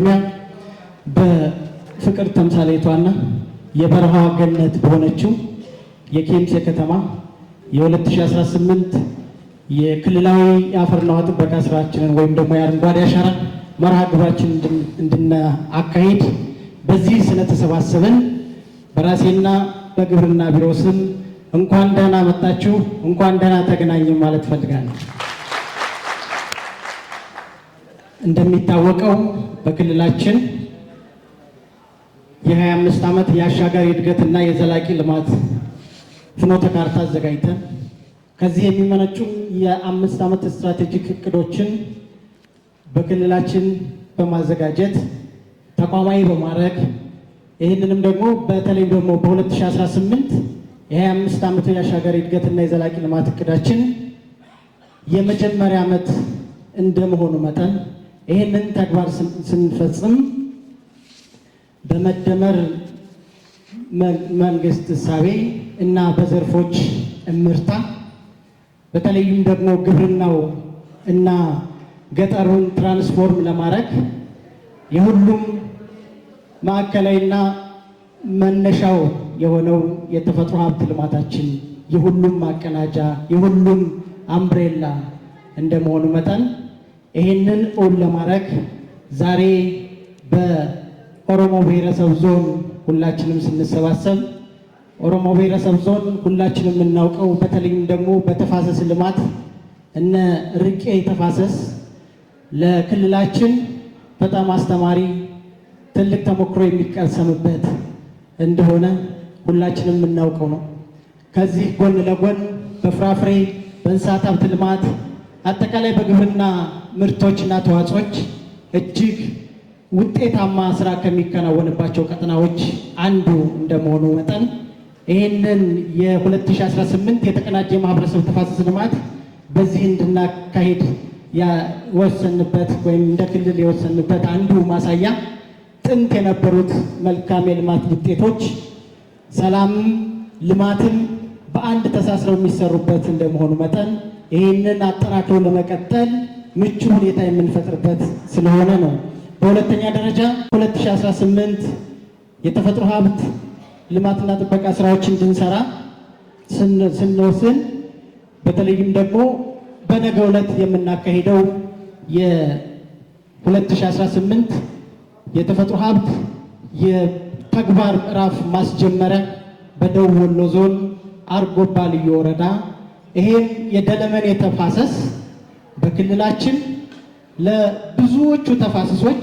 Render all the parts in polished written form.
በቅድሚያ በፍቅር ተምሳሌቷና የበረሃ ገነት በሆነችው የኬሚሴ ከተማ የ2018 የክልላዊ የአፈርና ውሃ ጥበቃ ስራችንን ወይም ደግሞ የአረንጓዴ አሻራ መርሃ ግብራችን እንድናካሂድ በዚህ ስለተሰባሰብን በራሴና በግብርና ቢሮ ስም እንኳን ደህና መጣችሁ፣ እንኳን ደህና ተገናኘን ማለት ፈልጋለሁ። እንደሚታወቀው በክልላችን የ25 ዓመት የአሻጋሪ እድገትና የዘላቂ ልማት ፍኖተ ካርታ አዘጋጅተን ከዚህ የሚመነጩ የ5 ዓመት ስትራቴጂክ እቅዶችን በክልላችን በማዘጋጀት ተቋማዊ በማድረግ ይህንንም ደግሞ በተለይ ደግሞ በ2018 የ25 ዓመቱ የአሻጋሪ እድገትና የዘላቂ ልማት እቅዳችን የመጀመሪያ ዓመት እንደመሆኑ መጠን ይህንን ተግባር ስንፈጽም በመደመር መንግስት እሳቤ እና በዘርፎች እምርታ በተለይም ደግሞ ግብርናው እና ገጠሩን ትራንስፎርም ለማድረግ የሁሉም ማዕከላዊና መነሻው የሆነው የተፈጥሮ ሀብት ልማታችን የሁሉም ማቀናጃ የሁሉም አምብሬላ እንደመሆኑ መጠን ይህንን ኦን ለማድረግ ዛሬ በኦሮሞ ብሔረሰብ ዞን ሁላችንም ስንሰባሰብ ኦሮሞ ብሔረሰብ ዞን ሁላችንም የምናውቀው በተለይም ደግሞ በተፋሰስ ልማት እነ ርቄ ተፋሰስ ለክልላችን በጣም አስተማሪ ትልቅ ተሞክሮ የሚቀሰምበት እንደሆነ ሁላችንም የምናውቀው ነው። ከዚህ ጎን ለጎን በፍራፍሬ በእንስሳት ሀብት ልማት አጠቃላይ በግብርና ምርቶችና ተዋጽኦች እጅግ ውጤታማ ስራ ከሚከናወንባቸው ቀጠናዎች አንዱ እንደመሆኑ መጠን ይህንን የ2018 የተቀናጀ የማህበረሰብ ተፋሰስ ልማት በዚህ እንድናካሄድ የወሰንበት ወይም እንደ ክልል የወሰንበት አንዱ ማሳያ ጥንት የነበሩት መልካም የልማት ውጤቶች ሰላምም ልማትም በአንድ ተሳስረው የሚሰሩበት እንደመሆኑ መጠን ይህንን አጠናክሮ ለመቀጠል ምቹ ሁኔታ የምንፈጥርበት ስለሆነ ነው። በሁለተኛ ደረጃ 2018 የተፈጥሮ ሀብት ልማትና ጥበቃ ስራዎች እንድንሰራ ስንወስን በተለይም ደግሞ በነገው ዕለት የምናካሂደው የ2018 የተፈጥሮ ሀብት የተግባር ምዕራፍ ማስጀመሪያ በደቡብ ወሎ ዞን አርጎባ ልዩ ወረዳ ይሄም የደለመኔ ተፋሰስ በክልላችን ለብዙዎቹ ተፋሰሶች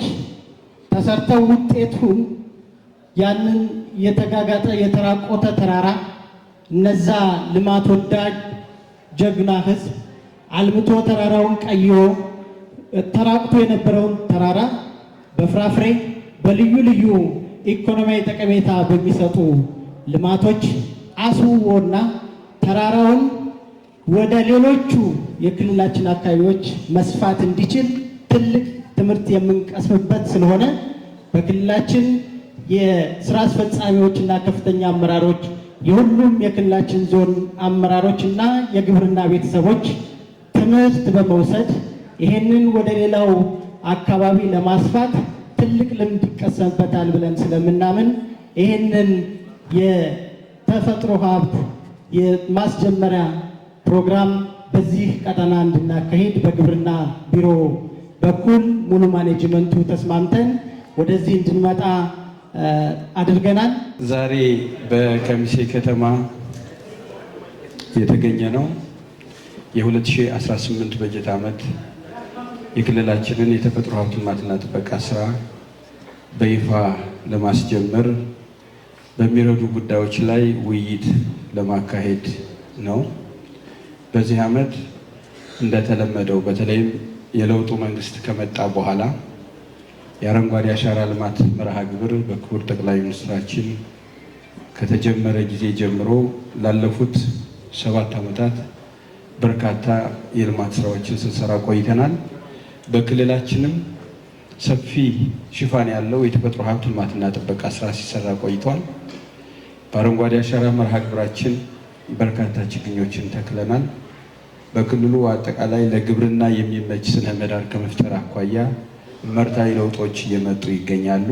ተሰርተው ውጤቱን ያንን የተጋጋጠ የተራቆተ ተራራ እነዛ ልማት ወዳድ ጀግና ህዝብ አልምቶ ተራራውን ቀይሮ ተራቅቶ የነበረውን ተራራ በፍራፍሬ በልዩ ልዩ ኢኮኖሚያዊ ጠቀሜታ በሚሰጡ ልማቶች አስውቦና ተራራውን ወደ ሌሎቹ የክልላችን አካባቢዎች መስፋት እንዲችል ትልቅ ትምህርት የምንቀስምበት ስለሆነ በክልላችን የስራ አስፈጻሚዎች እና ከፍተኛ አመራሮች የሁሉም የክልላችን ዞን አመራሮች እና የግብርና ቤተሰቦች ትምህርት በመውሰድ ይሄንን ወደ ሌላው አካባቢ ለማስፋት ትልቅ ልምድ ይቀሰምበታል ብለን ስለምናምን ይሄንን የተፈጥሮ ሀብት የማስጀመሪያ ፕሮግራም በዚህ ቀጠና እንድናካሄድ በግብርና ቢሮ በኩል ሙሉ ማኔጅመንቱ ተስማምተን ወደዚህ እንድንመጣ አድርገናል። ዛሬ በኬሚሴ ከተማ የተገኘ ነው የ2018 በጀት ዓመት የክልላችንን የተፈጥሮ ሀብት ልማትና ጥበቃ ስራ በይፋ ለማስጀመር በሚረዱ ጉዳዮች ላይ ውይይት ለማካሄድ ነው። በዚህ ዓመት እንደተለመደው በተለይም የለውጡ መንግስት ከመጣ በኋላ የአረንጓዴ አሻራ ልማት መርሃ ግብር በክቡር ጠቅላይ ሚኒስትራችን ከተጀመረ ጊዜ ጀምሮ ላለፉት 7 ዓመታት በርካታ የልማት ስራዎችን ስንሰራ ቆይተናል። በክልላችንም ሰፊ ሽፋን ያለው የተፈጥሮ ሀብት ልማትና ጥበቃ ስራ ሲሰራ ቆይቷል። በአረንጓዴ አሻራ መርሃ ግብራችን በርካታ ችግኞችን ተክለናል። በክልሉ አጠቃላይ ለግብርና የሚመች ስነ ምህዳር ከመፍጠር አኳያ መርታዊ ለውጦች እየመጡ ይገኛሉ።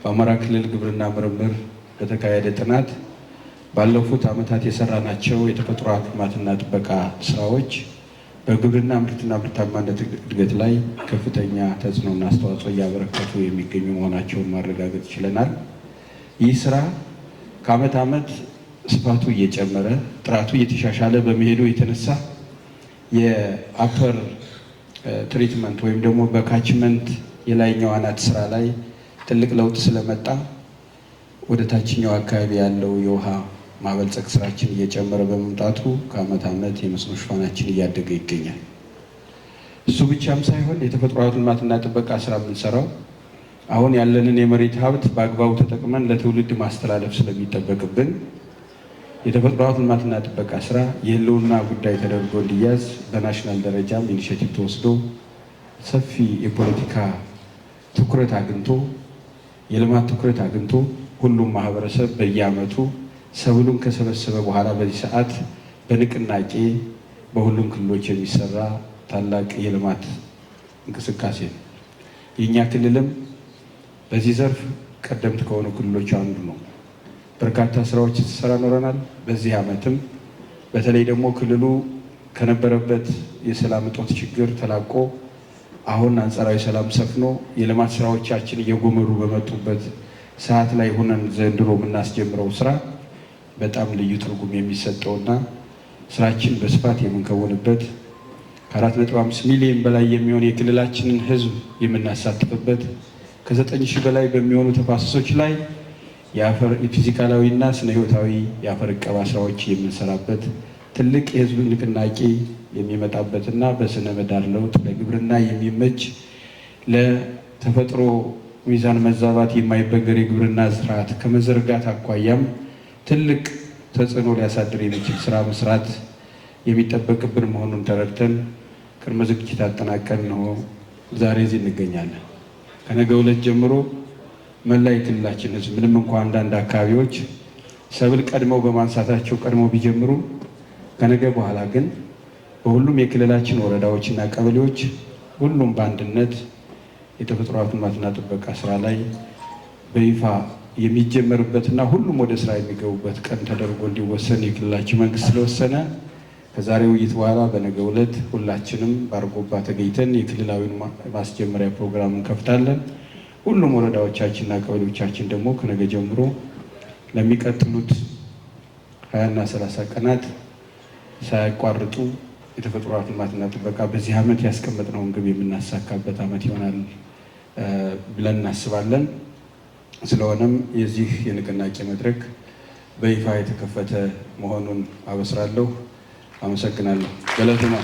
በአማራ ክልል ግብርና ምርምር በተካሄደ ጥናት ባለፉት ዓመታት የሰራናቸው የተፈጥሮ ሀብት ልማትና ጥበቃ ስራዎች በግብርና ምርትና ምርታማነት እድገት ላይ ከፍተኛ ተጽዕኖና አስተዋጽኦ እያበረከቱ የሚገኙ መሆናቸውን ማረጋገጥ ችለናል። ይህ ስራ ከዓመት ዓመት ስፋቱ እየጨመረ ጥራቱ እየተሻሻለ በመሄዱ የተነሳ የአፐር ትሪትመንት ወይም ደግሞ በካችመንት የላይኛው አናት ስራ ላይ ትልቅ ለውጥ ስለመጣ ወደ ታችኛው አካባቢ ያለው የውሃ ማበልጸግ ስራችን እየጨመረ በመምጣቱ ከዓመት ዓመት የመስኖ ሽፋናችን እያደገ ይገኛል። እሱ ብቻም ሳይሆን የተፈጥሮ ሀብት ልማትና ጥበቃ ስራ የምንሰራው አሁን ያለንን የመሬት ሀብት በአግባቡ ተጠቅመን ለትውልድ ማስተላለፍ ስለሚጠበቅብን የተፈጥሮ ሀብት ልማትና ጥበቃ ስራ የህልውና ጉዳይ ተደርጎ እንዲያዝ በናሽናል ደረጃም ኢኒሼቲቭ ተወስዶ ሰፊ የፖለቲካ ትኩረት አግኝቶ የልማት ትኩረት አግኝቶ ሁሉም ማህበረሰብ በየዓመቱ ሰብሉን ከሰበሰበ በኋላ በዚህ ሰዓት በንቅናቄ በሁሉም ክልሎች የሚሰራ ታላቅ የልማት እንቅስቃሴ ነው። የእኛ ክልልም በዚህ ዘርፍ ቀደምት ከሆኑ ክልሎች አንዱ ነው። በርካታ ስራዎች ሲሰራ ኖረናል። በዚህ ዓመትም በተለይ ደግሞ ክልሉ ከነበረበት የሰላም እጦት ችግር ተላቆ አሁን አንጻራዊ ሰላም ሰፍኖ የልማት ስራዎቻችን እየጎመሩ በመጡበት ሰዓት ላይ ሆነን ዘንድሮ የምናስጀምረው ስራ በጣም ልዩ ትርጉም የሚሰጠውና ስራችን በስፋት የምንከውንበት ከ4.5 ሚሊዮን በላይ የሚሆን የክልላችንን ሕዝብ የምናሳትፍበት ከ9,000 በላይ በሚሆኑ ተፋሰሶች ላይ የፊዚካላዊና ስነ ህይወታዊ የአፈር እቀባ ስራዎች የምንሰራበት ትልቅ የህዝብ ንቅናቄ የሚመጣበትና በስነ ምህዳር ለውጥ ለግብርና የሚመች ለተፈጥሮ ሚዛን መዛባት የማይበገር የግብርና ስርዓት ከመዘርጋት አኳያም ትልቅ ተጽዕኖ ሊያሳድር የሚችል ስራ መስራት የሚጠበቅብን መሆኑን ተረድተን ቅድመ ዝግጅት አጠናቀን ነው ዛሬ እዚህ እንገኛለን። ከነገ ዕለት ጀምሮ መላ የክልላችን ህዝብ ምንም እንኳን አንዳንድ አካባቢዎች ሰብል ቀድመው በማንሳታቸው ቀድመው ቢጀምሩ ከነገ በኋላ ግን በሁሉም የክልላችን ወረዳዎችና ቀበሌዎች ሁሉም በአንድነት የተፈጥሮ ሀብት ልማትና ጥበቃ ስራ ላይ በይፋ የሚጀመርበትና ሁሉም ወደ ስራ የሚገቡበት ቀን ተደርጎ እንዲወሰን የክልላችን መንግስት ስለወሰነ ከዛሬ ውይይት በኋላ በነገ ዕለት ሁላችንም በአርጎባ ተገኝተን የክልላዊ ማስጀመሪያ ፕሮግራም እንከፍታለን። ሁሉም ወረዳዎቻችንና ቀበሌዎቻችን ደግሞ ከነገ ጀምሮ ለሚቀጥሉት 20 እና 30 ቀናት ሳያቋርጡ የተፈጥሮ ሀብት ልማትና ጥበቃ በዚህ ዓመት ያስቀመጥነውን ግብ የምናሳካበት ዓመት ይሆናል ብለን እናስባለን። ስለሆነም የዚህ የንቅናቄ መድረክ በይፋ የተከፈተ መሆኑን አበስራለሁ። አመሰግናለሁ። ገለቱማ